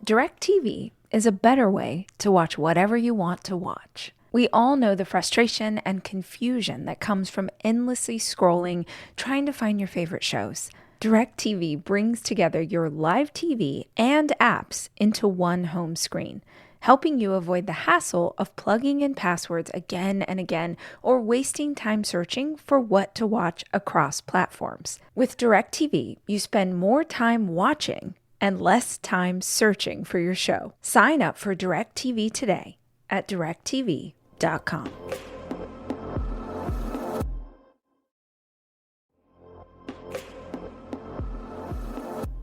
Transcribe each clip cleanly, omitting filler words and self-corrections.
DirecTV is a better way to watch whatever you want to watch. We all know the frustration and confusion that comes from endlessly scrolling, trying to find your favorite shows. DirecTV brings together your live TV and apps into one home screen, helping you avoid the hassle of plugging in passwords again and again or wasting time searching for what to watch across platforms. With DirecTV, you spend more time watching and less time searching for your show. Sign up for DirecTV today at directtv.com.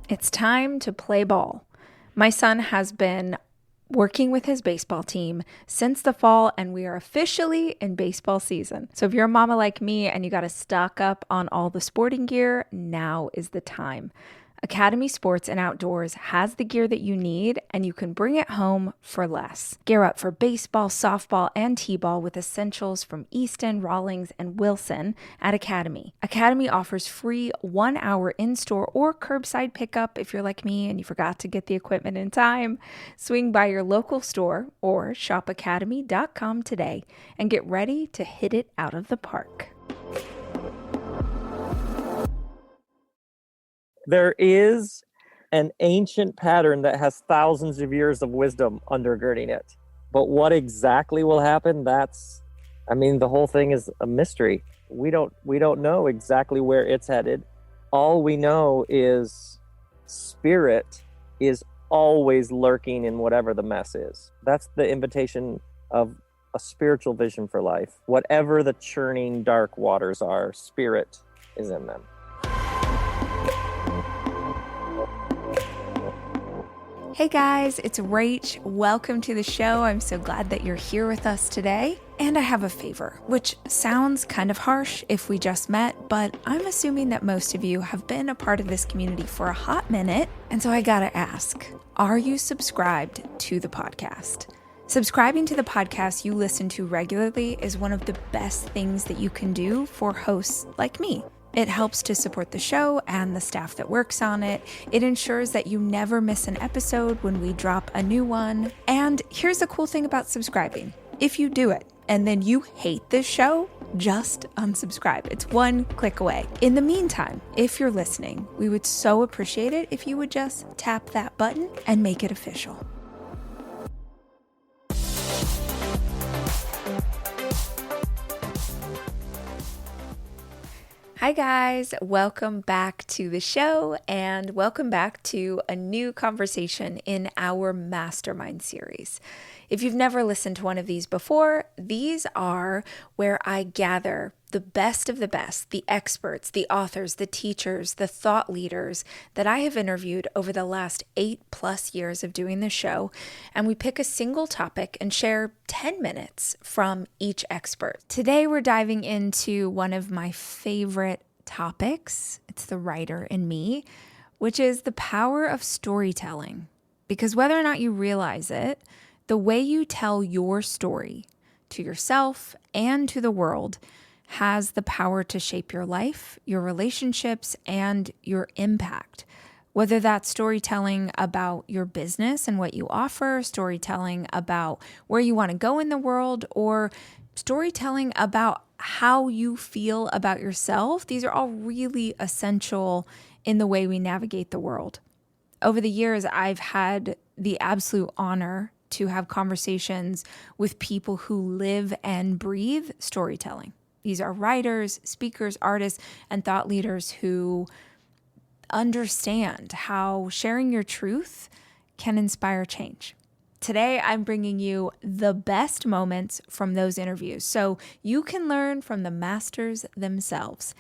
It's time to play ball. My son has been working with his baseball team since the fall, and we are officially in baseball season. So if you're a mama like me and you got to stock up on all the sporting gear, now is the time. Academy Sports and Outdoors has the gear that you need, and you can bring it home for less. Gear up for baseball, softball, and t-ball with essentials from Easton, Rawlings, and Wilson at Academy. Academy offers free 1-hour in-store or curbside pickup if you're like me and you forgot to get the equipment in time. Swing by your local store or shopacademy.com today and get ready to hit it out of the park. There is an ancient pattern that has thousands of years of wisdom undergirding it. But what exactly will happen, the whole thing is a mystery. We don't know exactly where it's headed. All we know is spirit is always lurking in whatever the mess is. That's the invitation of a spiritual vision for life. Whatever the churning dark waters are, spirit is in them. Hey guys, it's Rach. Welcome to the show. I'm so glad that you're here with us today. And I have a favor, which sounds kind of harsh if we just met, but I'm assuming that most of you have been a part of this community for a hot minute. And so I gotta ask, are you subscribed to the podcast? Subscribing to the podcast you listen to regularly is one of the best things that you can do for hosts like me. It helps to support the show and the staff that works on it. It ensures that you never miss an episode when we drop a new one. And here's the cool thing about subscribing. If you do it and then you hate this show, just unsubscribe. It's one click away. In the meantime, if you're listening, we would so appreciate it if you would just tap that button and make it official. Hi guys, welcome back to the show and welcome back to a new conversation in our Mastermind series. If you've never listened to one of these before, these are where I gather the best of the best, the experts, the authors, the teachers, the thought leaders that I have interviewed over the last 8+ years of doing this show, and we pick a single topic and share 10 minutes from each expert. Today we're diving into one of my favorite topics. It's the writer in me, which is the power of storytelling. Because whether or not you realize it, the way you tell your story to yourself and to the world has the power to shape your life, your relationships, and your impact. Whether that's storytelling about your business and what you offer, storytelling about where you want to go in the world, or storytelling about how you feel about yourself, these are all really essential in the way we navigate the world. Over the years, I've had the absolute honor to have conversations with people who live and breathe storytelling. These are writers, speakers, artists, and thought leaders who understand how sharing your truth can inspire change. Today, I'm bringing you the best moments from those interviews so you can learn from the masters themselves.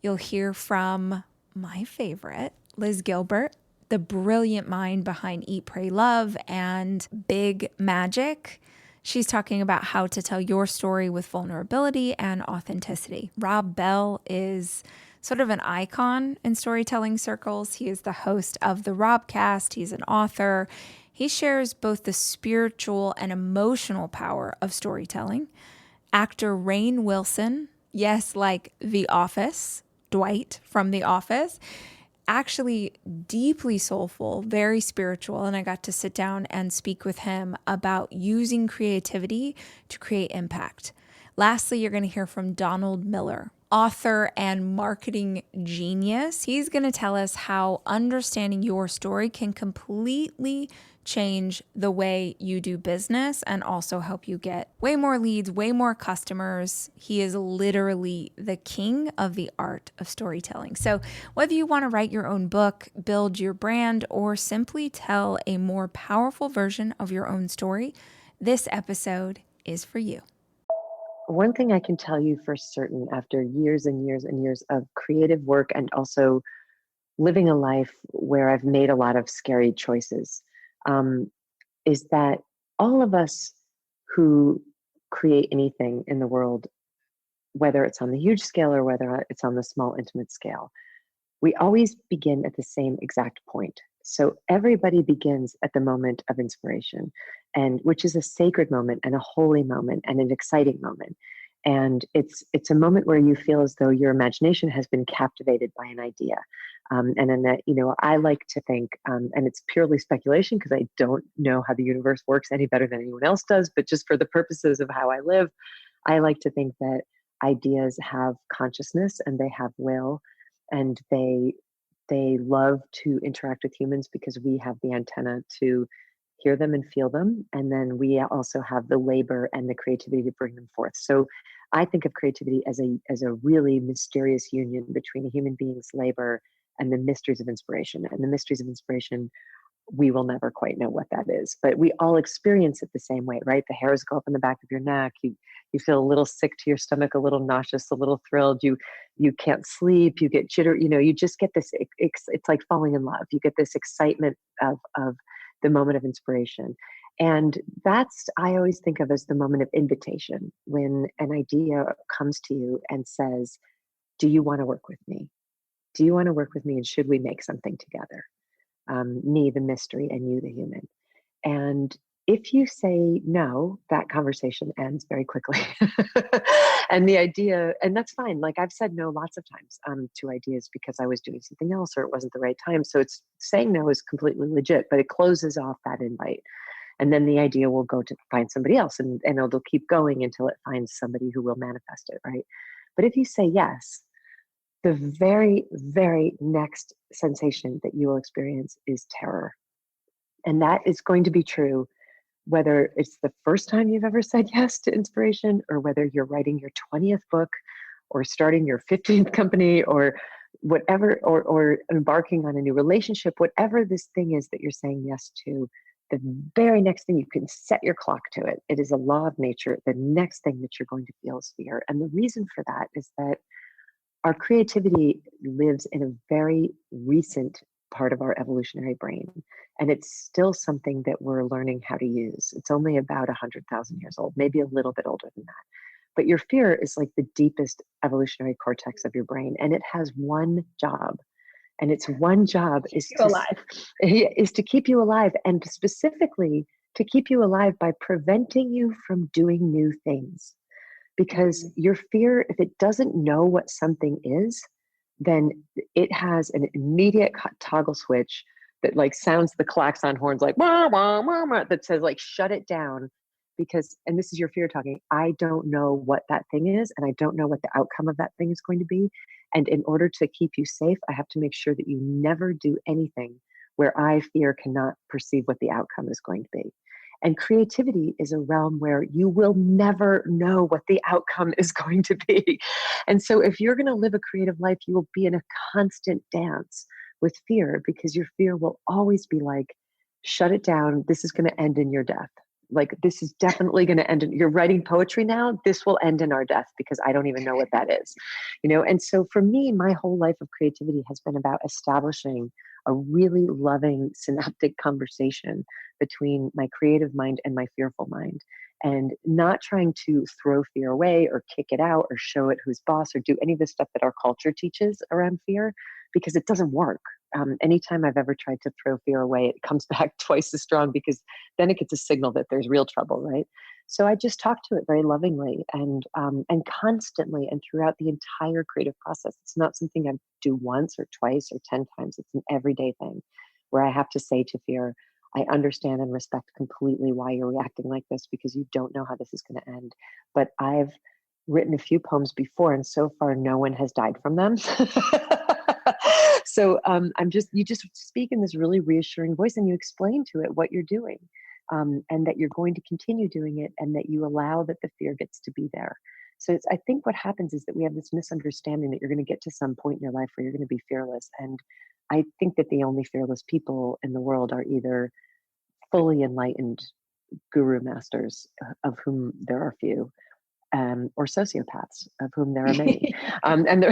You'll hear from my favorite, Liz Gilbert, the brilliant mind behind Eat, Pray, Love and Big Magic. She's talking about how to tell your story with vulnerability and authenticity. Rob Bell is sort of an icon in storytelling circles. He is the host of the Robcast. He's an author. He shares both the spiritual and emotional power of storytelling. Actor Rainn Wilson, yes, like The Office, Dwight from The Office, actually deeply soulful, very spiritual. And I got to sit down and speak with him about using creativity to create impact. Lastly, you're going to hear from Donald Miller, author and marketing genius. He's going to tell us how understanding your story can completely change the way you do business and also help you get way more leads, way more customers. He is literally the king of the art of storytelling. So whether you want to write your own book, build your brand, or simply tell a more powerful version of your own story, this episode is for you. One thing I can tell you for certain after years and years and years of creative work and also living a life where I've made a lot of scary choices, is that all of us who create anything in the world, whether it's on the huge scale or whether it's on the small, intimate scale, we always begin at the same exact point. So everybody begins at the moment of inspiration, and which is a sacred moment and a holy moment and an exciting moment. And it's a moment where you feel as though your imagination has been captivated by an idea. And then that, I like to think, and it's purely speculation because I don't know how the universe works any better than anyone else does, but just for the purposes of how I live, I like to think that ideas have consciousness and they have will, and they love to interact with humans because we have the antenna to hear them and feel them. And then we also have the labor and the creativity to bring them forth. So I think of creativity as a really mysterious union between a human being's labor and the mysteries of inspiration. And the mysteries of inspiration, we will never quite know what that is, but we all experience it the same way, right? The hairs go up in the back of your neck. You feel a little sick to your stomach, a little nauseous, a little thrilled. You can't sleep. You get jitter. You just get this. It's like falling in love. You get this excitement of the moment of inspiration, and that's I always think of as the moment of invitation when an idea comes to you and says, "Do you want to work with me? Do you want to work with me? And should we make something together?" Me, the mystery, and you, the human. And if you say no, that conversation ends very quickly. And the idea, and that's fine. Like I've said no lots of times to ideas because I was doing something else or it wasn't the right time. So it's saying no is completely legit, but it closes off that invite. And then the idea will go to find somebody else and it'll keep going until it finds somebody who will manifest it, right? But if you say yes, the very, very next sensation that you will experience is terror. And that is going to be true whether it's the first time you've ever said yes to inspiration or whether you're writing your 20th book or starting your 15th company or whatever, or embarking on a new relationship, whatever this thing is that you're saying yes to, the very next thing you can set your clock to it. It is a law of nature. The next thing that you're going to feel is fear. And the reason for that is that our creativity lives in a very recent part of our evolutionary brain. And it's still something that we're learning how to use. It's only about 100,000 years old, maybe a little bit older than that. But your fear is like the deepest evolutionary cortex of your brain. And it has one job. And its one job is to keep you alive. And specifically to keep you alive by preventing you from doing new things. Because your fear, if it doesn't know what something is, then it has an immediate toggle switch that like sounds the klaxon horns like wah, wah, wah, wah, that says like shut it down. Because, and this is your fear talking, I don't know what that thing is and I don't know what the outcome of that thing is going to be. And in order to keep you safe, I have to make sure that you never do anything where I fear cannot perceive what the outcome is going to be. And creativity is a realm where you will never know what the outcome is going to be. And so if you're going to live a creative life, you will be in a constant dance with fear because your fear will always be like, shut it down. This is going to end in your death. Like, this is definitely going to end in, you're writing poetry now. This will end in our death because I don't even know what that is, And so for me, my whole life of creativity has been about establishing a really loving synaptic conversation between my creative mind and my fearful mind, and not trying to throw fear away or kick it out or show it who's boss or do any of the stuff that our culture teaches around fear, because it doesn't work. Anytime I've ever tried to throw fear away, it comes back twice as strong because then it gets a signal that there's real trouble, right? So I just talk to it very lovingly and constantly and throughout the entire creative process. It's not something I do once or twice or 10 times. It's an everyday thing where I have to say to fear, I understand and respect completely why you're reacting like this because you don't know how this is going to end. But I've written a few poems before, and so far no one has died from them. So you just speak in this really reassuring voice, and you explain to it what you're doing, and that you're going to continue doing it, and that you allow that the fear gets to be there. So I think what happens is that we have this misunderstanding that you're going to get to some point in your life where you're going to be fearless. And I think that the only fearless people in the world are either fully enlightened guru masters, of whom there are few, or sociopaths, of whom there are many. And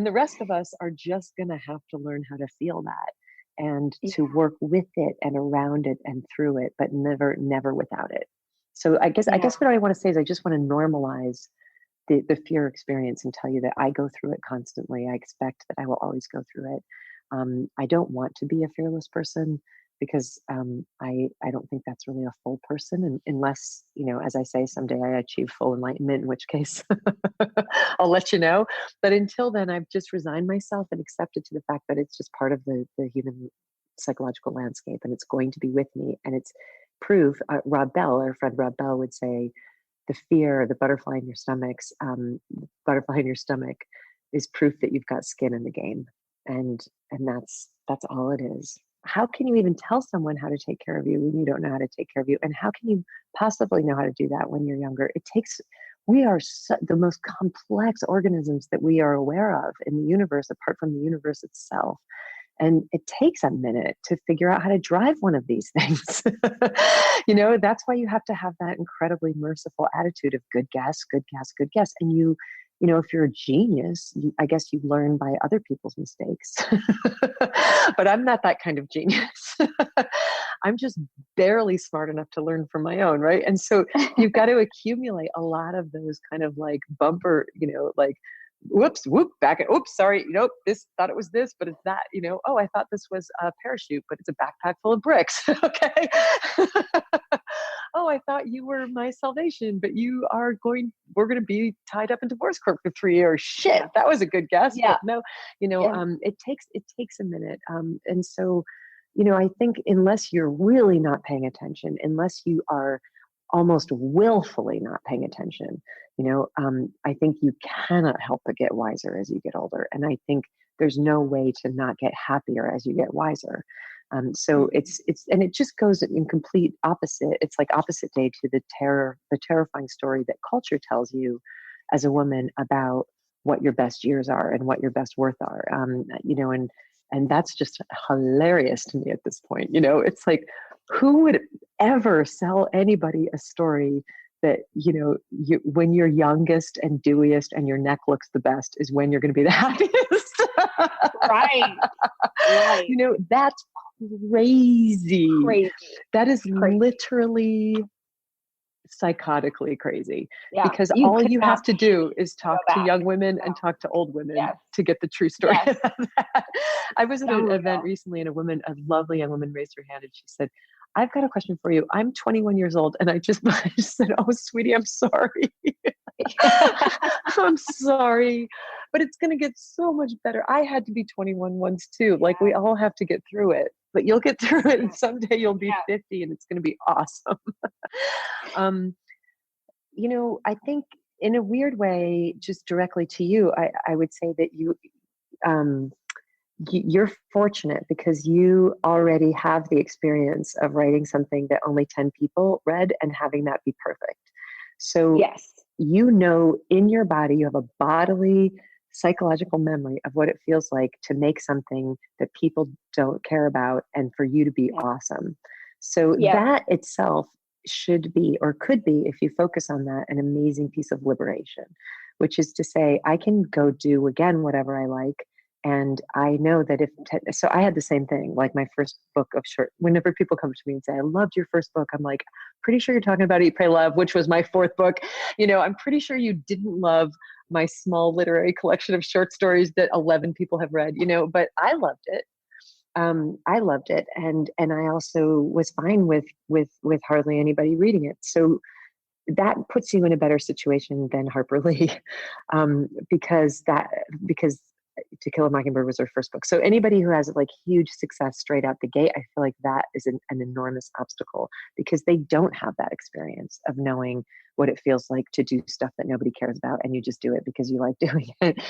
the rest of us are just going to have to learn how to feel that and to work with it and around it and through it, but never without it. So I guess what I want to say is I just want to normalize the fear experience and tell you that I go through it constantly. I expect that I will always go through it. I don't want to be a fearless person because I don't think that's really a full person. And unless, as I say, someday I achieve full enlightenment, in which case I'll let you know. But until then, I've just resigned myself and accepted to the fact that it's just part of the human psychological landscape, and it's going to be with me. And it's proof. Rob Bell, our friend Rob Bell, would say, the fear, the butterfly in your stomach is proof that you've got skin in the game. And that's all it is. How can you even tell someone how to take care of you when you don't know how to take care of you? And how can you possibly know how to do that when you're younger? We are the most complex organisms that we are aware of in the universe, apart from the universe itself. And it takes a minute to figure out how to drive one of these things. That's why you have to have that incredibly merciful attitude of good guess, good guess, good guess. And if you're a genius, I guess you learn by other people's mistakes. But I'm not that kind of genius. I'm just barely smart enough to learn from my own, right? And so you've got to accumulate a lot of those kind of like bumper, back at, sorry, this thought it was this, but it's that, I thought this was a parachute, but it's a backpack full of bricks. Okay. I thought you were my salvation, but we're going to be tied up in divorce court for 3 years. Shit, that was a good guess. Yeah. But no, it takes a minute. And so, I think unless you're really not paying attention, unless you are almost willfully not paying attention, I think you cannot help but get wiser as you get older. And I think there's no way to not get happier as you get wiser. So it just goes in complete opposite. It's like opposite day to the terrifying story that culture tells you as a woman about what your best years are and what your best worth are. And that's just hilarious to me at this point. It's like, who would ever sell anybody a story that, when you're youngest and dewiest and your neck looks the best is when you're going to be the happiest. Right. That's crazy. That is literally psychotically crazy. Yeah. Because all you have to do is talk to young women and talk to old women to get the true story. Yes. I was at an event recently and a lovely young woman raised her hand and she said, I've got a question for you. I'm 21 years old. And I just said, oh, sweetie, I'm sorry. I'm sorry, but it's going to get so much better. I had to be 21 once too. Like we all have to get through it, but you'll get through it and someday you'll be 50 and it's going to be awesome. I think in a weird way, just directly to you, I would say that you're fortunate because you already have the experience of writing something that only 10 people read and having that be perfect. So yes, in your body, you have a bodily psychological memory of what it feels like to make something that people don't care about and for you to be awesome. So that itself should be, or could be, if you focus on that, an amazing piece of liberation, which is to say, I can go do again whatever I like. And I know that so I had the same thing, like my first book of short, whenever people come to me and say, I loved your first book, I'm like, pretty sure you're talking about Eat, Pray, Love, which was my fourth book. I'm pretty sure you didn't love my small literary collection of short stories that 11 people have read, but I loved it. I loved it, and I also was fine with hardly anybody reading it. So that puts you in a better situation than Harper Lee, because To Kill a Mockingbird was her first book. So anybody who has like huge success straight out the gate, I feel like that is an enormous obstacle because they don't have that experience of knowing what it feels like to do stuff that nobody cares about, and you just do it because you like doing it.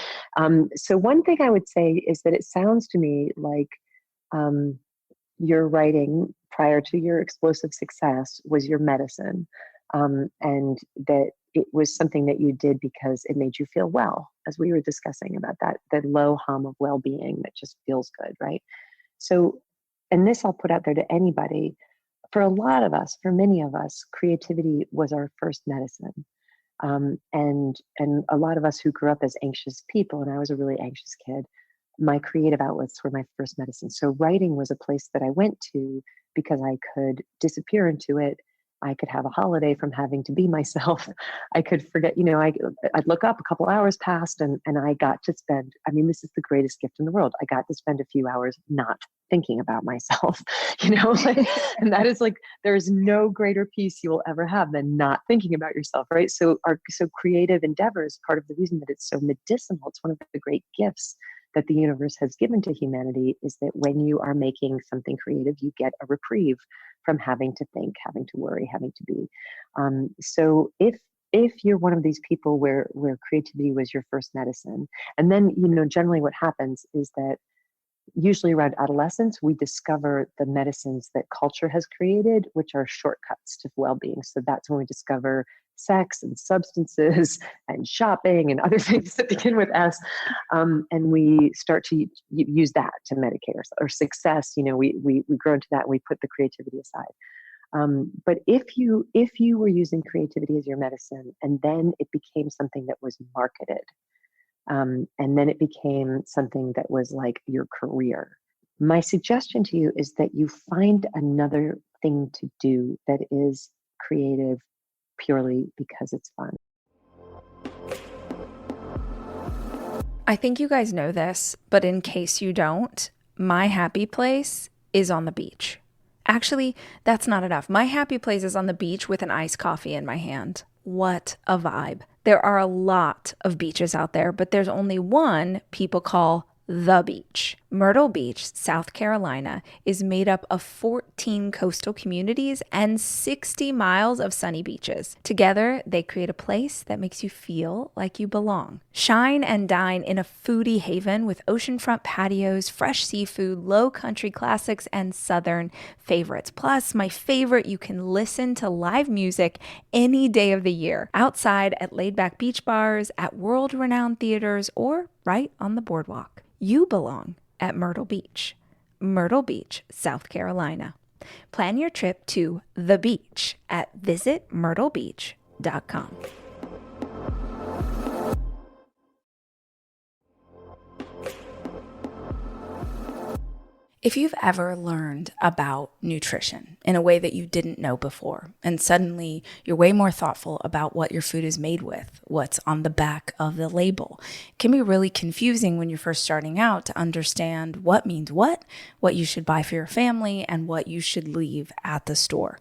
So one thing I would say is that it sounds to me like your writing prior to your explosive success was your medicine, and that it was something that you did because it made you feel well, as we were discussing about that low hum of well-being that just feels good, right? So, and this I'll put out there to anybody. For a lot of us, for many of us, creativity was our first medicine. And a lot of us who grew up as anxious people, and I was a really anxious kid, my creative outlets were my first medicine. So writing was a place that I went to because I could disappear into it. I could have a holiday from having to be myself. I could forget, I'd look up, a couple hours passed, and I got to spend, I mean, this is the greatest gift in the world. I got to spend a few hours not thinking about myself, and that is like, there is no greater peace you will ever have than not thinking about yourself, right? So creative endeavors, part of the reason that it's so medicinal, it's one of the great gifts that the universe has given to humanity, is that when you are making something creative, you get a reprieve from having to think, having to worry, having to be. So if you're one of these people where creativity was your first medicine, and then generally what happens is that usually around adolescence, we discover the medicines that culture has created, which are shortcuts to well-being. So that's when we discover sex and substances and shopping and other things that begin with S. And we start to use that to medicate ourselves. Or success, we grow into that and we put the creativity aside. But if you were using creativity as your medicine, and then it became something that was marketed, and then it became something that was like your career, my suggestion to you is that you find another thing to do that is creative purely because it's fun. I think you guys know this, but in case you don't, my happy place is on the beach. Actually, that's not enough. My happy place is on the beach with an iced coffee in my hand. What a vibe. There are a lot of beaches out there, but there's only one people call the beach. Myrtle Beach, South Carolina, is made up of 14 coastal communities and 60 miles of sunny beaches. Together, they create a place that makes you feel like you belong. Shine and dine in a foodie haven with oceanfront patios, fresh seafood, low country classics, and southern favorites. Plus, my favorite, you can listen to live music any day of the year, outside at laid-back beach bars, at world-renowned theaters, or right on the boardwalk. You belong at Myrtle Beach, South Carolina. Plan your trip to the beach at visitmyrtlebeach.com. If you've ever learned about nutrition in a way that you didn't know before, and suddenly you're way more thoughtful about what your food is made with, what's on the back of the label, it can be really confusing when you're first starting out to understand what means what you should buy for your family, and what you should leave at the store.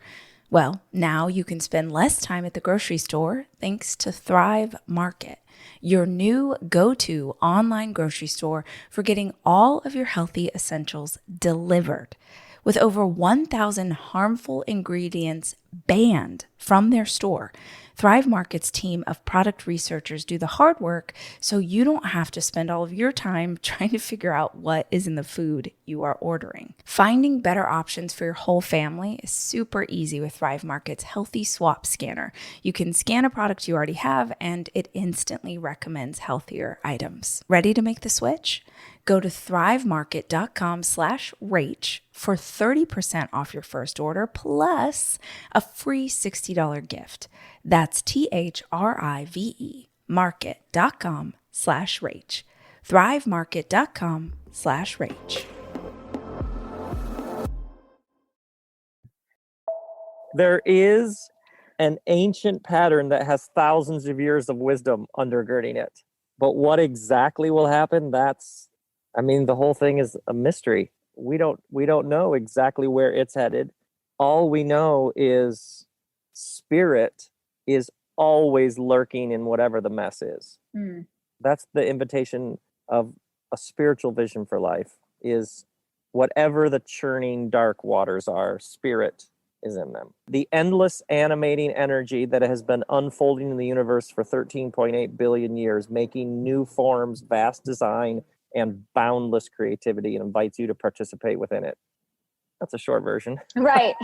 Well, now you can spend less time at the grocery store thanks to Thrive Market, your new go-to online grocery store for getting all of your healthy essentials delivered. With over 1,000 harmful ingredients banned from their store, Thrive Market's team of product researchers do the hard work so you don't have to spend all of your time trying to figure out what is in the food you are ordering. Finding better options for your whole family is super easy with Thrive Market's Healthy Swap Scanner. You can scan a product you already have, and it instantly recommends healthier items. Ready to make the switch? Go to thrivemarket.com/Rach for 30% off your first order plus a free $60 gift. That's THRIVE market.com/Rach. thrivemarket.com/Rach. There is an ancient pattern that has thousands of years of wisdom undergirding it. But what exactly will happen, the whole thing is a mystery. we don't know exactly where it's headed. All we know is spirit is always lurking in whatever the mess is. That's the invitation of a spiritual vision for life, is whatever the churning dark waters are, spirit is in them. The endless animating energy that has been unfolding in the universe for 13.8 billion years, making new forms, vast design, and boundless creativity, and invites you to participate within it. That's a short version. Right.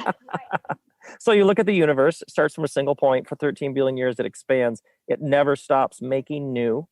So you look at the universe, it starts from a single point. For 13 billion years, it expands. It never stops making new.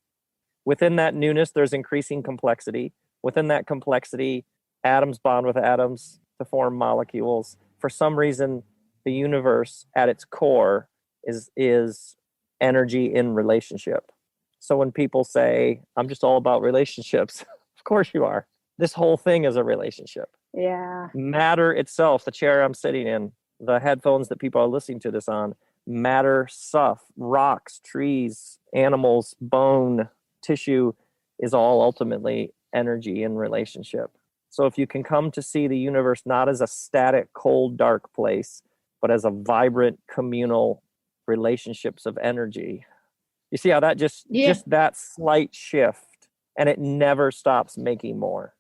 Within that newness, there's increasing complexity. Within that complexity, atoms bond with atoms to form molecules. For some reason, the universe at its core is energy in relationship. So when people say, I'm just all about relationships, of course you are. This whole thing is a relationship. Yeah. Matter itself, the chair I'm sitting in, the headphones that people are listening to this on, matter, stuff, rocks, trees, animals, bone, tissue is all ultimately energy in relationship. So if you can come to see the universe not as a static, cold, dark place, but as a vibrant, communal relationships of energy, you see how that just that slight shift, and it never stops making more.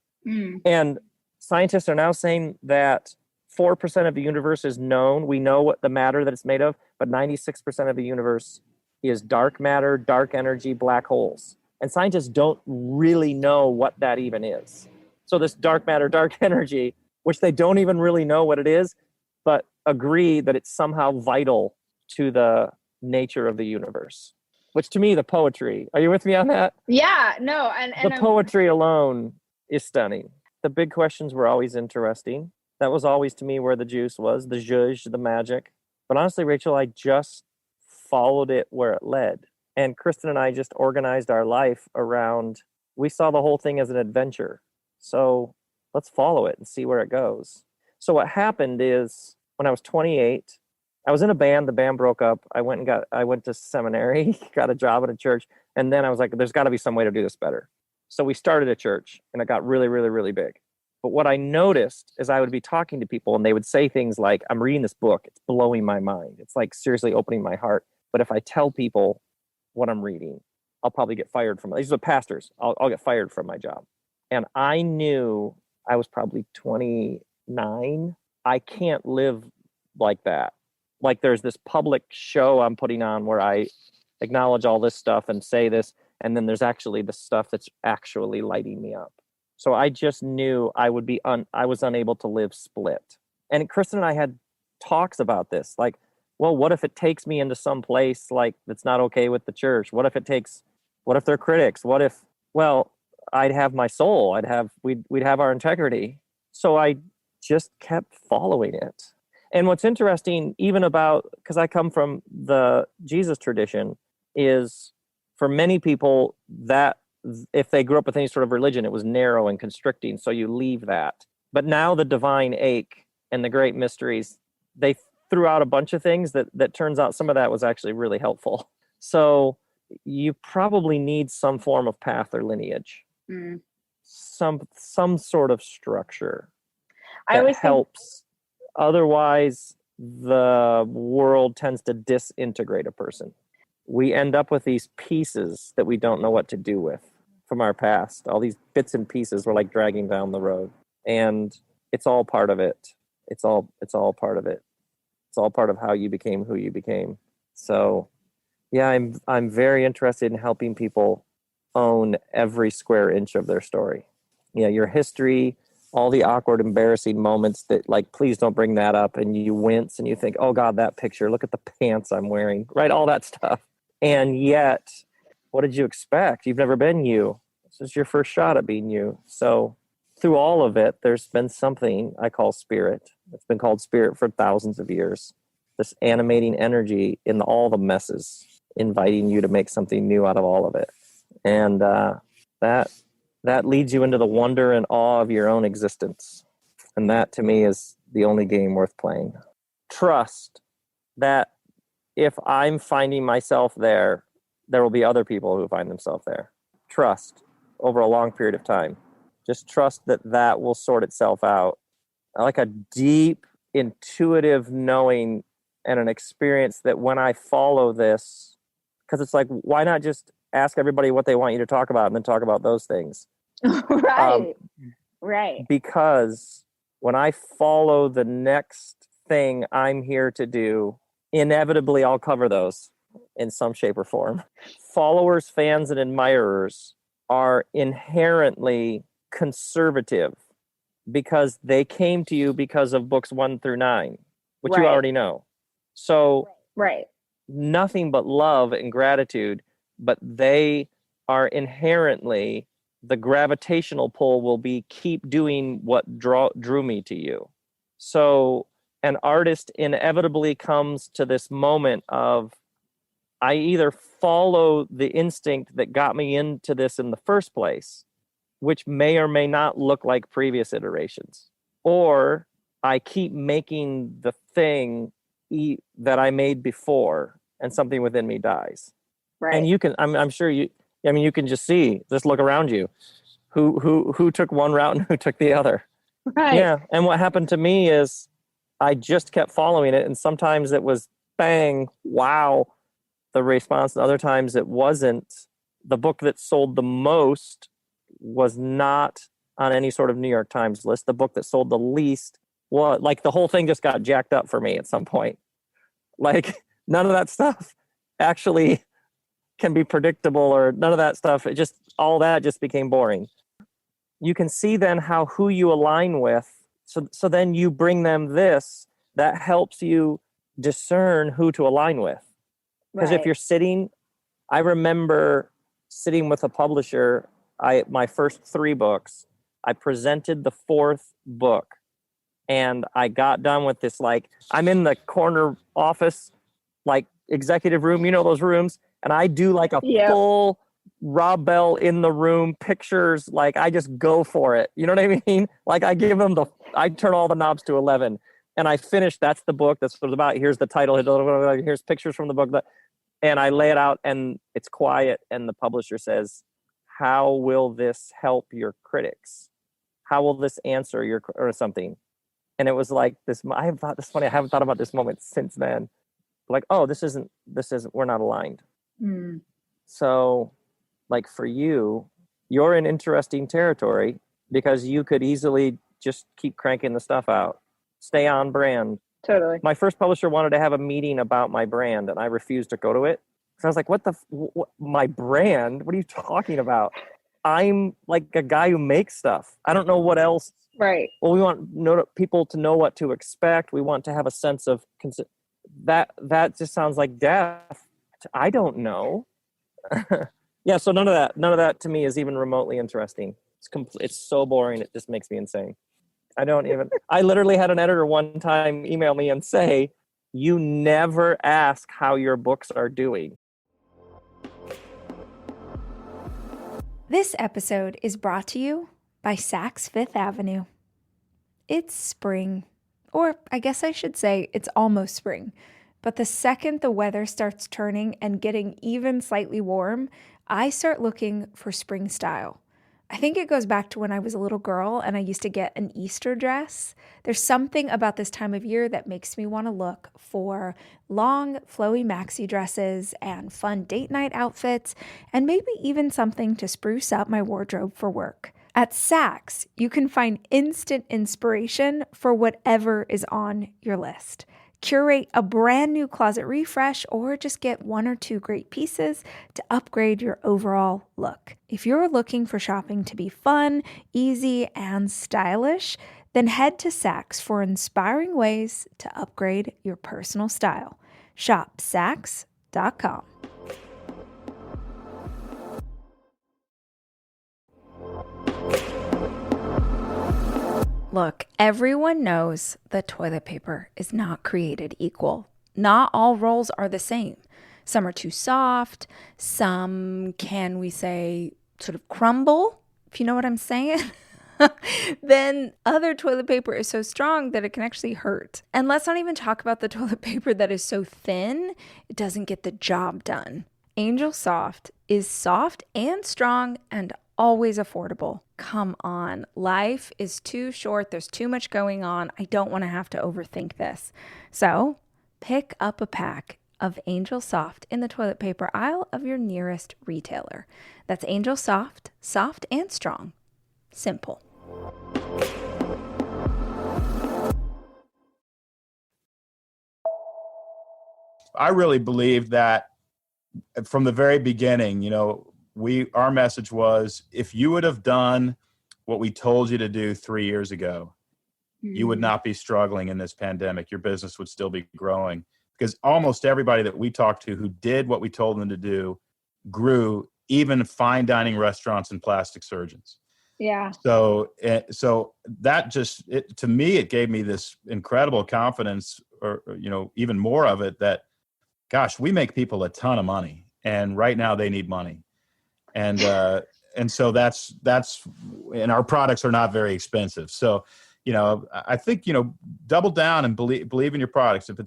And scientists are now saying that 4% of the universe is known. We know what the matter that it's made of, but 96% of the universe is dark matter, dark energy, black holes. And scientists don't really know what that even is. So this dark matter, dark energy, which they don't even really know what it is, but agree that it's somehow vital to the nature of the universe. Which to me, the poetry, are you with me on that? Yeah, no. And the poetry alone is stunning. The big questions were always interesting. That was always to me where the juice was, the zhuzh, the magic. But honestly, Rachel, I just followed it where it led. And Kristen and I just organized our life around, we saw the whole thing as an adventure. So let's follow it and see where it goes. So what happened is when I was 28, I was in a band. The band broke up. I went to seminary, got a job at a church. And then I was like, there's got to be some way to do this better. So we started a church and it got really, really, really big. But what I noticed is I would be talking to people and they would say things like, I'm reading this book. It's blowing my mind. It's like seriously opening my heart. But if I tell people what I'm reading, I'll probably get fired from it. These are pastors. I'll get fired from my job. And I knew I was probably 29. I can't live like that. Like there's this public show I'm putting on where I acknowledge all this stuff and say this. And then there's actually the stuff that's actually lighting me up. So I just knew I was unable to live split. And Kristen and I had talks about this. Like, well, what if it takes me into some place like that's not okay with the church? What if they're critics? What if, well, I'd have my soul. We'd have our integrity. So I just kept following it. And what's interesting, even about, because I come from the Jesus tradition, is for many people that if they grew up with any sort of religion, it was narrow and constricting. So you leave that. But now the divine ache and the great mysteries, they threw out a bunch of things that turns out some of that was actually really helpful. So you probably need some form of path or lineage, some sort of structure that helps. Otherwise, the world tends to disintegrate a person. We end up with these pieces that we don't know what to do with from our past. All these bits and pieces we're like dragging down the road. And it's all part of it. It's all part of it. It's all part of how you became who you became. So yeah, I'm very interested in helping people own every square inch of their story. Yeah, your history, all the awkward, embarrassing moments that like, please don't bring that up. And you wince and you think, oh God, that picture, look at the pants I'm wearing, right? All that stuff. And yet, what did you expect? You've never been you. This is your first shot at being you. So through all of it, there's been something I call spirit. It's been called spirit for thousands of years. This animating energy in all the messes, inviting you to make something new out of all of it. And that leads you into the wonder and awe of your own existence. And that to me is the only game worth playing. Trust that if I'm finding myself there will be other people who find themselves there. Trust over a long period of time. Just trust that that will sort itself out. I like a deep, intuitive knowing and an experience that when I follow this, because it's like, why not just ask everybody what they want you to talk about and then talk about those things? Right. Right. Because when I follow the next thing I'm here to do, inevitably I'll cover those in some shape or form. Followers, fans, and admirers are inherently conservative because they came to you because of books 1 through 9, which you already know. So nothing but love and gratitude, but they are inherently, the gravitational pull will be keep doing what drew me to you. So an artist inevitably comes to this moment of, I either follow the instinct that got me into this in the first place, which may or may not look like previous iterations, or I keep making the thing that I made before and something within me dies. Right. And you can, I'm sure you can just see, just look around you, who took one route and who took the other. Right. Yeah. And what happened to me is I just kept following it. And sometimes it was bang, wow, the response. And other times it wasn't. The book that sold the most was not on any sort of New York Times list. The book that sold the least, well, like the whole thing just got jacked up for me at some point. Like none of that stuff actually can be predictable, or none of that stuff. It just, all that just became boring. You can see then how who you align with. So then you bring them this, that helps you discern who to align with. Because if you're sitting, I remember sitting with a publisher, my first 3 books, I presented the 4th book, and I got done with this, like, I'm in the corner office, like executive room, you know, those rooms, and I do like a full Rob Bell in the room pictures, like I just go for it. You know what I mean? Like I give them I turn all the knobs to 11, and I finish, that's the book, that's what it's about, here's the title, here's pictures from the book, and I lay it out, and it's quiet, and the publisher says, how will this help your critics? How will this answer your, or something? And it was like this, I have thought, this funny, I haven't thought about this moment since then. Like, oh, this isn't, we're not aligned. Mm. So like for you, you're in interesting territory because you could easily just keep cranking the stuff out. Stay on brand. Totally. My first publisher wanted to have a meeting about my brand, and I refused to go to it. So I was like, what my brand? What are you talking about? I'm like a guy who makes stuff. I don't know what else. Right. Well, we want people to know what to expect. We want to have a sense of that just sounds like death. I don't know. Yeah, so none of that to me is even remotely interesting. It's so boring. It just makes me insane. I literally had an editor one time email me and say, you never ask how your books are doing. This episode is brought to you by Saks Fifth Avenue. It's spring, or I guess I should say it's almost spring. But the second the weather starts turning and getting even slightly warm, I start looking for spring style. I think it goes back to when I was a little girl and I used to get an Easter dress. There's something about this time of year that makes me want to look for long, flowy maxi dresses and fun date night outfits, and maybe even something to spruce up my wardrobe for work. At Saks, you can find instant inspiration for whatever is on your list. Curate a brand new closet refresh, or just get 1 or 2 great pieces to upgrade your overall look. If you're looking for shopping to be fun, easy, and stylish, then head to Saks for inspiring ways to upgrade your personal style. Shop Saks.com. Look, everyone knows that toilet paper is not created equal. Not all rolls are the same. Some are too soft. Some, can we say, sort of crumble, if you know what I'm saying? Then other toilet paper is so strong that it can actually hurt. And let's not even talk about the toilet paper that is so thin, it doesn't get the job done. Angel Soft is soft and strong and always affordable. Come on. Life is too short. There's too much going on. I don't want to have to overthink this. So pick up a pack of Angel Soft in the toilet paper aisle of your nearest retailer. That's Angel Soft, soft and strong. Simple. I really believe that from the very beginning, our message was, if you would have done what we told you to do 3 years ago, you would not be struggling in this pandemic. Your business would still be growing, because almost everybody that we talked to who did what we told them to do grew, even fine dining restaurants and plastic surgeons. Yeah. So that just, to me, it gave me this incredible confidence, or, even more of it, that, gosh, we make people a ton of money, and right now they need money. And so that's, and our products are not very expensive. So, I think, double down and believe in your products. If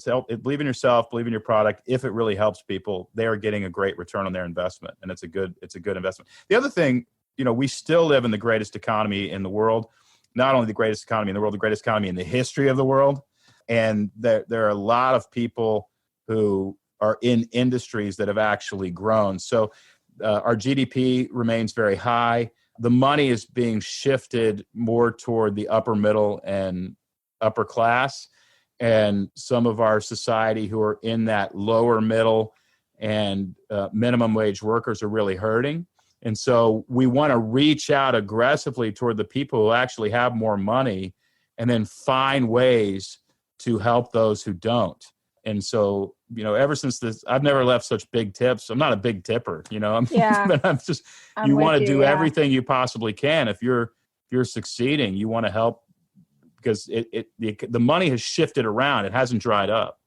believe in yourself, believe in your product. If it really helps people, they are getting a great return on their investment, and it's a good investment. The other thing, we still live in the greatest economy in the world, not only the greatest economy in the world, the greatest economy in the history of the world. And there are a lot of people who are in industries that have actually grown. So our GDP remains very high. The money is being shifted more toward the upper middle and upper class, and some of our society who are in that lower middle and minimum wage workers are really hurting. And so we want to reach out aggressively toward the people who actually have more money, and then find ways to help those who don't. And so, ever since this, I've never left such big tips. I'm not a big tipper, but I'm just, you want to do everything you possibly can. If you're succeeding, you want to help, because the money has shifted around. It hasn't dried up.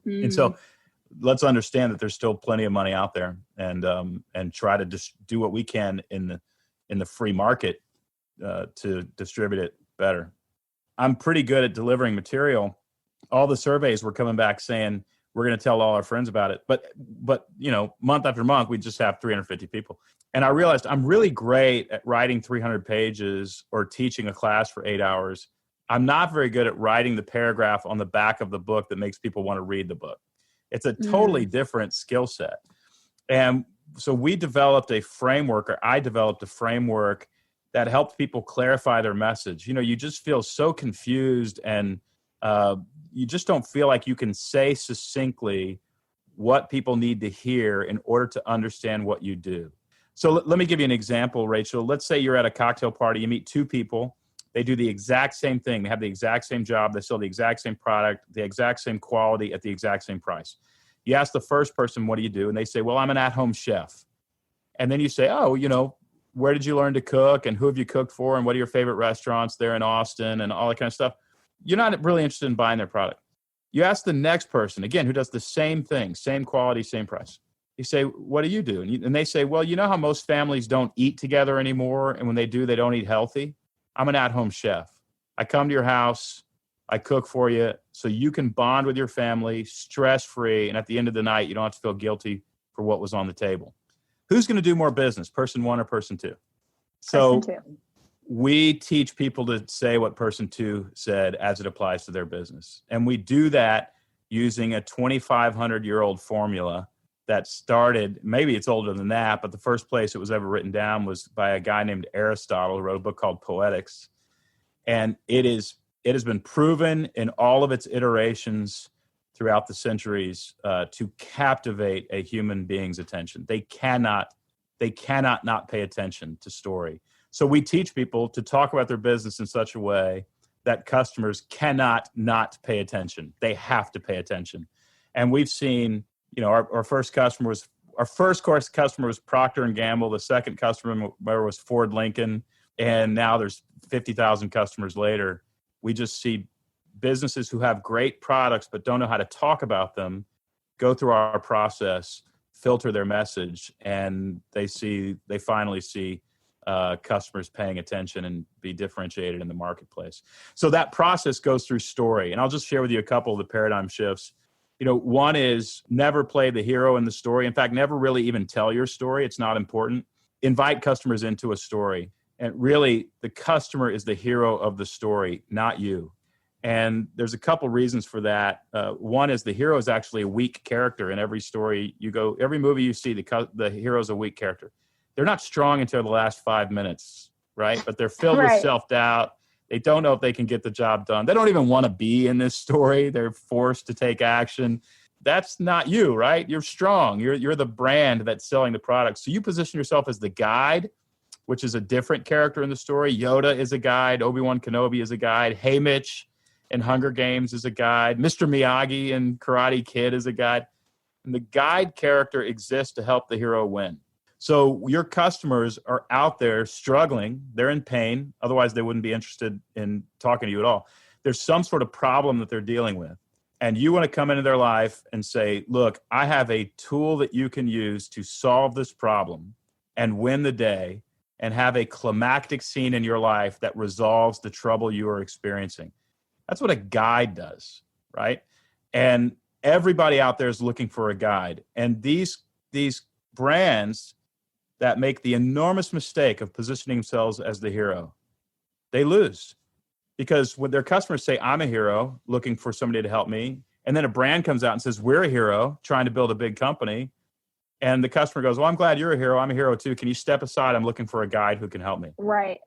And so let's understand that there's still plenty of money out there, and try to just do what we can in the free market to distribute it better. I'm pretty good at delivering material. All the surveys were coming back saying, we're going to tell all our friends about it. But month after month, we just have 350 people. And I realized I'm really great at writing 300 pages or teaching a class for 8 hours. I'm not very good at writing the paragraph on the back of the book that makes people want to read the book. It's a totally different skill set. And so I developed a framework that helped people clarify their message. You just feel so confused, and you just don't feel like you can say succinctly what people need to hear in order to understand what you do. So let me give you an example, Rachel. Let's say you're at a cocktail party. You meet two people. They do the exact same thing. They have the exact same job. They sell the exact same product, the exact same quality at the exact same price. You ask the first person, what do you do? And they say, well, I'm an at-home chef. And then you say, oh, where did you learn to cook, and who have you cooked for, and what are your favorite restaurants there in Austin, and all that kind of stuff. You're not really interested in buying their product. You ask the next person, again, who does the same thing, same quality, same price. You say, what do you do? And they say, well, you know how most families don't eat together anymore, and when they do, they don't eat healthy? I'm an at-home chef. I come to your house, I cook for you, so you can bond with your family, stress-free, and at the end of the night, you don't have to feel guilty for what was on the table. Who's going to do more business, person one or person two? So we teach people to say what person two said as it applies to their business. And we do that using a 2,500-year-old formula that started, maybe it's older than that, but the first place it was ever written down was by a guy named Aristotle, who wrote a book called Poetics. And it has been proven in all of its iterations throughout the centuries to captivate a human being's attention. They cannot not pay attention to story. So we teach people to talk about their business in such a way that customers cannot not pay attention. They have to pay attention. And we've seen, our first customer was Procter & Gamble. The second customer was Ford Lincoln. And now there's 50,000 customers later. We just see businesses who have great products but don't know how to talk about them go through our process, filter their message, and they finally see customers paying attention and be differentiated in the marketplace. So that process goes through story. And I'll just share with you a couple of the paradigm shifts. One is never play the hero in the story. In fact, never really even tell your story. It's not important. invite customers into a story. And really, the customer is the hero of the story, not you. And there's a couple reasons for that. One is the hero is actually a weak character in every story you go. Every movie you see, the hero is a weak character. They're not strong until the last 5 minutes, right? But they're filled with self-doubt. They don't know if they can get the job done. They don't even want to be in this story. They're forced to take action. That's not you, right? You're strong. You're the brand that's selling the product. So you position yourself as the guide, which is a different character in the story. Yoda is a guide. Obi-Wan Kenobi is a guide. Haymitch in Hunger Games is a guide. Mr. Miyagi in Karate Kid is a guide. And the guide character exists to help the hero win. So your customers are out there struggling. They're in pain. Otherwise, they wouldn't be interested in talking to you at all. There's some sort of problem that they're dealing with. And you want to come into their life and say, look, I have a tool that you can use to solve this problem and win the day and have a climactic scene in your life that resolves the trouble you are experiencing. That's what a guide does, right? And everybody out there is looking for a guide. And these brands that make the enormous mistake of positioning themselves as the hero, they lose. Because when their customers say, I'm a hero looking for somebody to help me, and then a brand comes out and says, we're a hero trying to build a big company, and the customer goes, well, I'm glad you're a hero. I'm a hero too. Can you step aside? I'm looking for a guide who can help me. Right.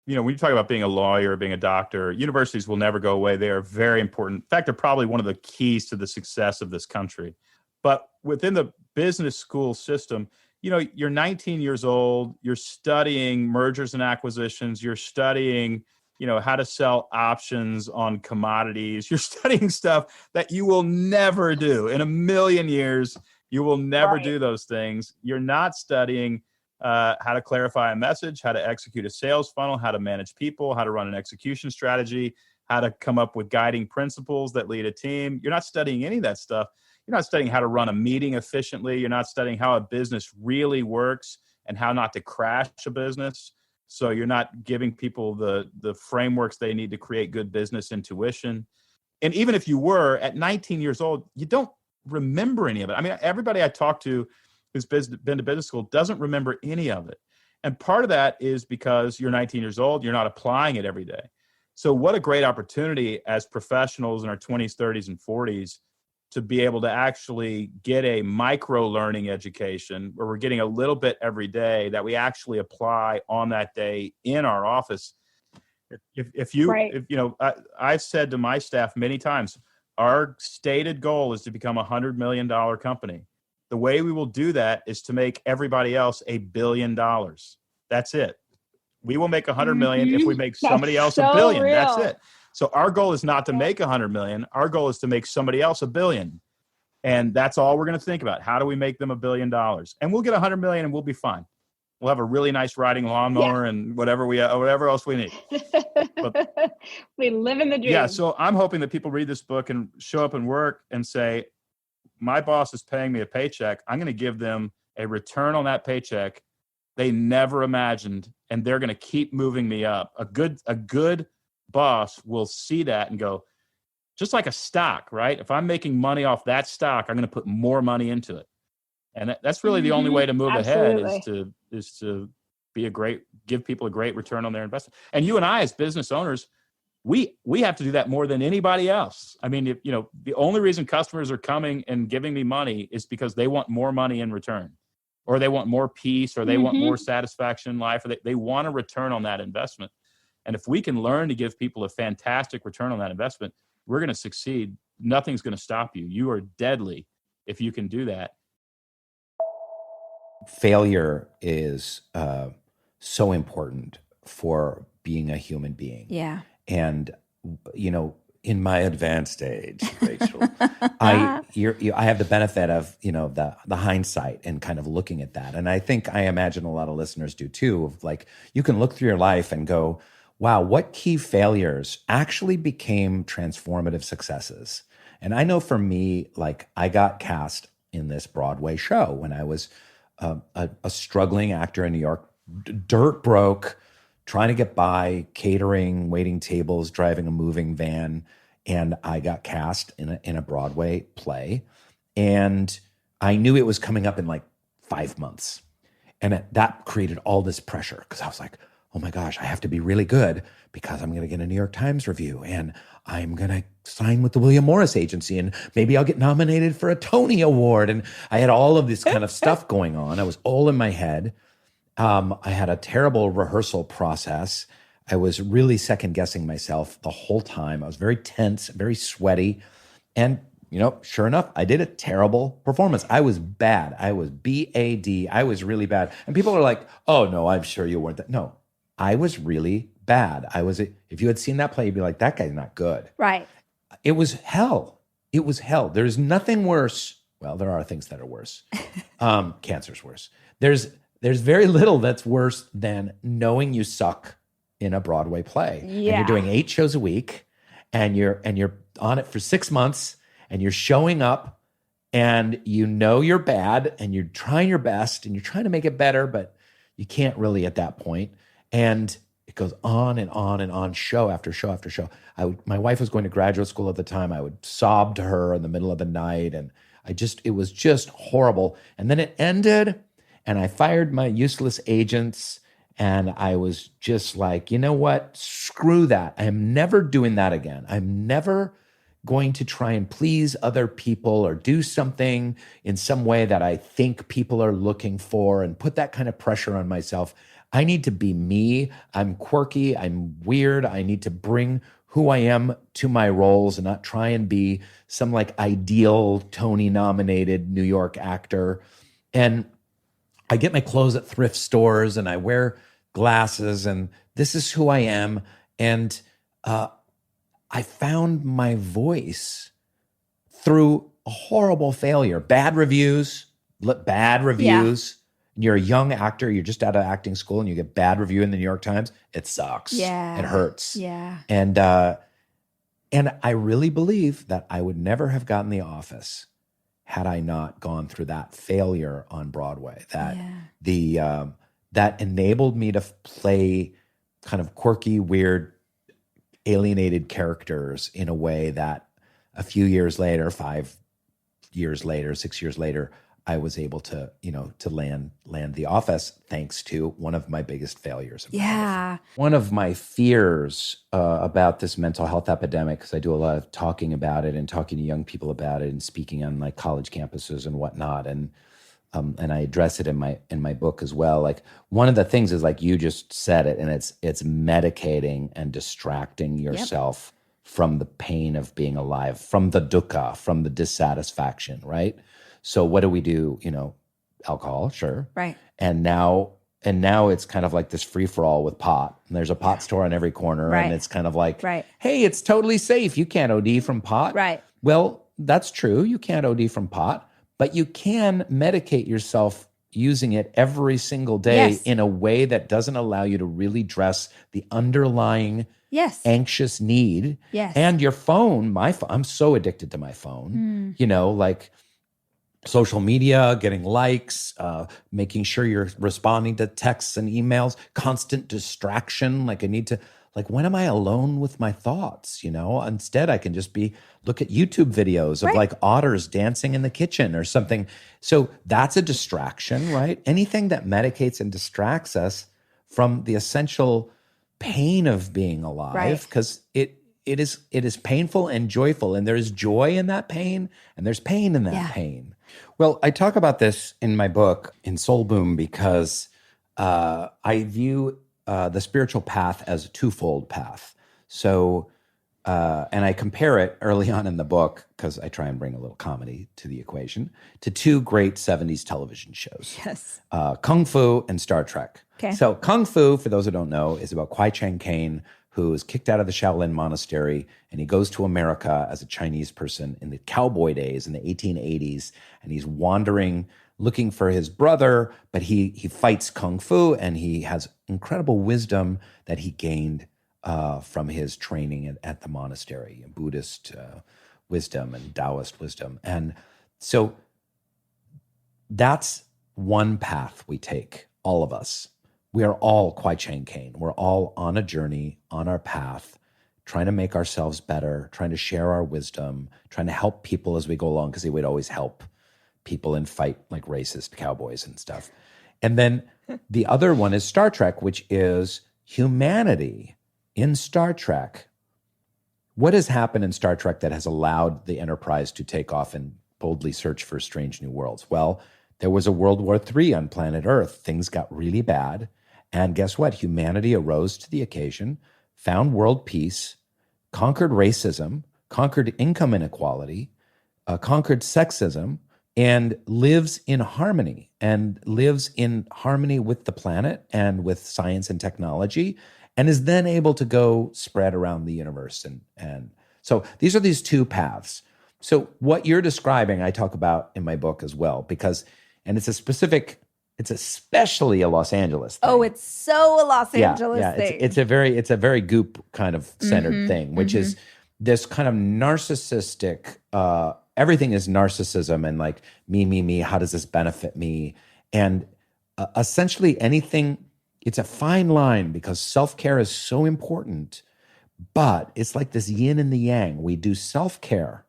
You know, when you talk about being a lawyer, being a doctor, universities will never go away. They are very important. In fact, they're probably one of the keys to the success of this country. But within the business school system, you know, you're 19 years old, you're studying mergers and acquisitions, you're studying, you know, how to sell options on commodities, you're studying stuff that you will never do in a million years. You will never do those things. You're not studying how to clarify a message, how to execute a sales funnel, how to manage people, how to run an execution strategy, how to come up with guiding principles that lead a team. You're not studying any of that stuff. You're not studying how to run a meeting efficiently. You're not studying how a business really works and how not to crash a business. So you're not giving people the frameworks they need to create good business intuition. And even if you were at 19 years old, you don't remember any of it. I mean, everybody I talk to who's been to business school doesn't remember any of it. And part of that is because you're 19 years old, you're not applying it every day. So what a great opportunity as professionals in our 20s, 30s, and 40s to be able to actually get a micro learning education where we're getting a little bit every day that we actually apply on that day in our office. If you know, I've said to my staff many times, our stated goal is to become $100 million company. The way we will do that is to make everybody else $1 billion. That's it. We will make 100 million if we make somebody else $1 billion. Real. That's it. So our goal is not to make 100 million. Our goal is to make somebody else $1 billion. And that's all we're going to think about. How do we make them $1 billion? And we'll get 100 million and we'll be fine. We'll have a really nice riding lawnmower and whatever else we need. But, we live in the dream. Yeah. So I'm hoping that people read this book and show up and work and say, my boss is paying me a paycheck. I'm going to give them a return on that paycheck they never imagined, and they're going to keep moving me up. A good boss will see that and go, just like a stock, right? If I'm making money off that stock, I'm going to put more money into it. And that's really the only way to move ahead is to give people a great return on their investment. And you and I, as business owners, we have to do that more than anybody else. I mean, the only reason customers are coming and giving me money is because they want more money in return, or they want more peace, or they want more satisfaction in life, or they want a return on that investment. And if we can learn to give people a fantastic return on that investment, we're going to succeed. Nothing's going to stop you. You are deadly if you can do that. Failure is so important for being a human being. Yeah. And, in my advanced age, Rachel, I have the benefit of, the hindsight and kind of looking at that. And I imagine a lot of listeners do too, of like, you can look through your life and go, wow, what key failures actually became transformative successes? And I know for me, like, I got cast in this Broadway show when I was a struggling actor in New York, dirt broke, trying to get by, catering, waiting tables, driving a moving van. And I got cast in a Broadway play. And I knew it was coming up in like 5 months. And that created all this pressure because I was like, oh my gosh, I have to be really good because I'm going to get a New York Times review and I'm going to sign with the William Morris Agency and maybe I'll get nominated for a Tony Award. And I had all of this kind of stuff going on. I was all in my head. I had a terrible rehearsal process. I was really second guessing myself the whole time. I was very tense, very sweaty. And, sure enough, I did a terrible performance. I was bad. I was B-A-D. I was really bad. And people are like, oh, no, I'm sure you weren't that. No, I was really bad. If you had seen that play, you'd be like, that guy's not good. Right. It was hell. It was hell. There's nothing worse. Well, there are things that are worse. Cancer's worse. There's very little that's worse than knowing you suck in a Broadway play. Yeah. And you're doing 8 shows a week and you're on it for 6 months and you're showing up and you're bad and you're trying your best and you're trying to make it better, but you can't really at that point. And it goes on and on and on, show after show after show. My wife was going to graduate school at the time. I would sob to her in the middle of the night. And it was just horrible. And then it ended and I fired my useless agents. And I was just like, you know what? Screw that. I am never doing that again. I'm never going to try and please other people or do something in some way that I think people are looking for and put that kind of pressure on myself. I need to be me. I'm quirky. I'm weird. I need to bring who I am to my roles and not try and be some like ideal Tony nominated New York actor. And I get my clothes at thrift stores and I wear glasses and this is who I am. And I found my voice through a horrible failure. Bad reviews. Yeah. You're a young actor. You're just out of acting school and you get bad review in the New York Times. It sucks. Yeah. It hurts. Yeah. And I really believe that I would never have gotten the office had I not gone through that failure on Broadway. That enabled me to play kind of quirky, weird, alienated characters in a way that a few years later, 5 years later, 6 years later, I was able to, to land the office thanks to one of my biggest failures. Yeah. One of my fears about this mental health epidemic, because I do a lot of talking about it and talking to young people about it and speaking on like college campuses and whatnot. And I address it in my book as well. Like one of the things is like you just said it, and it's medicating and distracting yourself from the pain of being alive, from the dukkha, from the dissatisfaction, right? So what do we do? Alcohol, sure. Right. And now it's kind of like this free-for-all with pot. And there's a pot store on every corner. Right. And it's kind of like, Right. hey, it's totally safe. You can't OD from pot. Right. Well, that's true. You can't OD from pot, but you can medicate yourself using it every single day in a way that doesn't allow you to really address the underlying anxious need. Yes. And your phone, I'm so addicted to my phone, like social media, getting likes, making sure you're responding to texts and emails, constant distraction. Like when am I alone with my thoughts? Instead I can just look at YouTube videos of like otters dancing in the kitchen or something. So that's a distraction, right? Anything that medicates and distracts us from the essential pain of being alive, because it is painful and joyful, and there's joy in that pain and there's pain in that pain. Well, I talk about this in my book, in Soul Boom, because I view the spiritual path as a twofold path. So, and I compare it early on in the book, because I try and bring a little comedy to the equation, to two great 70s television shows. Yes. Kung Fu and Star Trek. Okay. So Kung Fu, for those who don't know, is about Kwai Chang Caine, who is kicked out of the Shaolin monastery, and he goes to America as a Chinese person in the cowboy days in the 1880s, and he's wandering looking for his brother, but he fights Kung Fu, and he has incredible wisdom that he gained from his training at the monastery, Buddhist wisdom and Taoist wisdom. And so that's one path we take, all of us. We are all Kwai Chang Caine. We're all on a journey, on our path, trying to make ourselves better, trying to share our wisdom, trying to help people as we go along, because he would always help people and fight like racist cowboys and stuff. And then the other one is Star Trek, which is humanity in Star Trek. What has happened in Star Trek that has allowed the Enterprise to take off and boldly search for strange new worlds? Well, there was a World War III on planet Earth. Things got really bad. And guess what? Humanity arose to the occasion, found world peace, conquered racism, conquered income inequality, conquered sexism, and lives in harmony with the planet and with science and technology, and is then able to go spread around the universe. And so these are these two paths. So what you're describing, I talk about in my book as well, and it's especially a Los Angeles thing. Oh, it's so a Los Angeles thing. It's a very goop kind of centered thing, which is this kind of narcissistic, everything is narcissism and like me, how does this benefit me? And essentially anything, it's a fine line because self-care is so important, but it's like this yin and the yang. We do self-care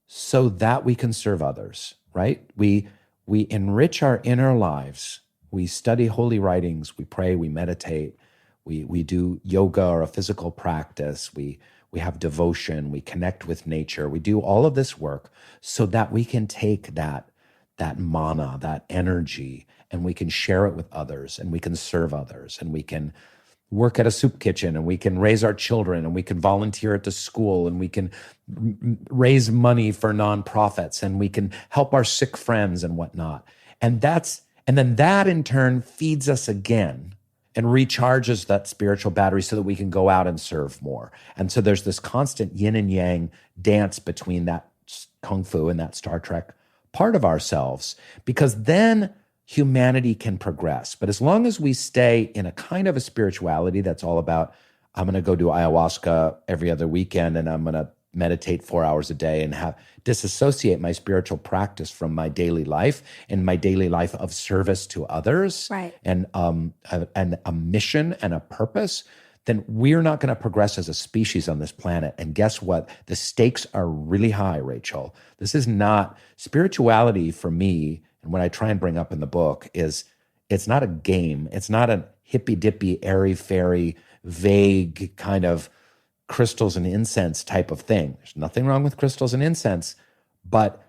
so that we can serve others, right? We enrich our inner lives. We study holy writings, we pray, we meditate, we do yoga or a physical practice, we have devotion, we connect with nature, we do all of this work so that we can take that mana, that energy, and we can share it with others, and we can serve others, and we can work at a soup kitchen, and we can raise our children, and we can volunteer at the school, and we can raise money for nonprofits, and we can help our sick friends and whatnot. And then that in turn feeds us again and recharges that spiritual battery so that we can go out and serve more. And so there's this constant yin and yang dance between that Kung Fu and that Star Trek part of ourselves, because then humanity can progress. But as long as we stay in a kind of a spirituality that's all about, I'm going to go do ayahuasca every other weekend and I'm going to meditate 4 hours a day and disassociate my spiritual practice from my daily life and my daily life of service to others, right, and a mission and a purpose, then we're not going to progress as a species on this planet. And guess what? The stakes are really high, Rachel. This is not spirituality for me. And what I try and bring up in the book is it's not a game. It's not a hippy-dippy, airy-fairy, vague kind of crystals and incense type of thing. There's nothing wrong with crystals and incense, but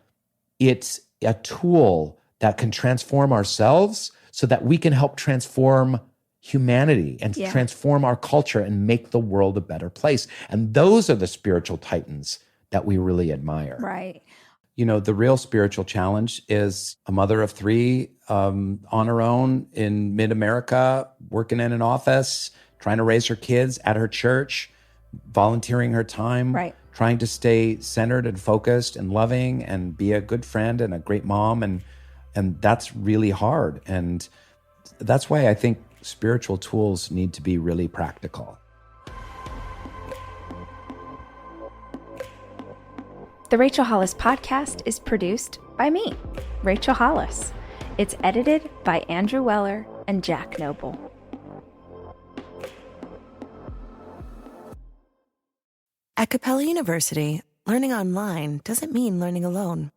it's a tool that can transform ourselves so that we can help transform humanity and transform our culture and make the world a better place. And those are the spiritual titans that we really admire. Right. You know, the real spiritual challenge is a mother of three on her own in mid-America, working in an office, trying to raise her kids at her church, volunteering her time, right, trying to stay centered and focused and loving and be a good friend and a great mom. And that's really hard. And that's why I think spiritual tools need to be really practical. The Rachel Hollis podcast is produced by me, Rachel Hollis. It's edited by Andrew Weller and Jack Noble. At Capella University, learning online doesn't mean learning alone.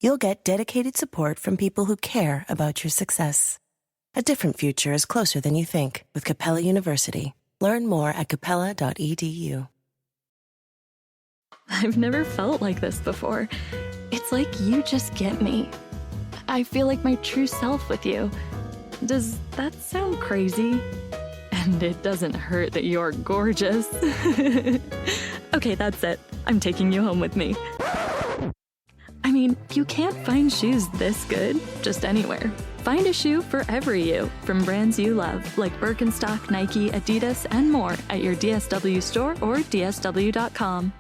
You'll get dedicated support from people who care about your success. A different future is closer than you think with Capella University. Learn more at capella.edu. I've never felt like this before. It's like you just get me. I feel like my true self with you. Does that sound crazy? And it doesn't hurt that you're gorgeous. Okay, that's it. I'm taking you home with me. I mean, you can't find shoes this good just anywhere. Find a shoe for every you from brands you love, like Birkenstock, Nike, Adidas, and more at your DSW store or dsw.com.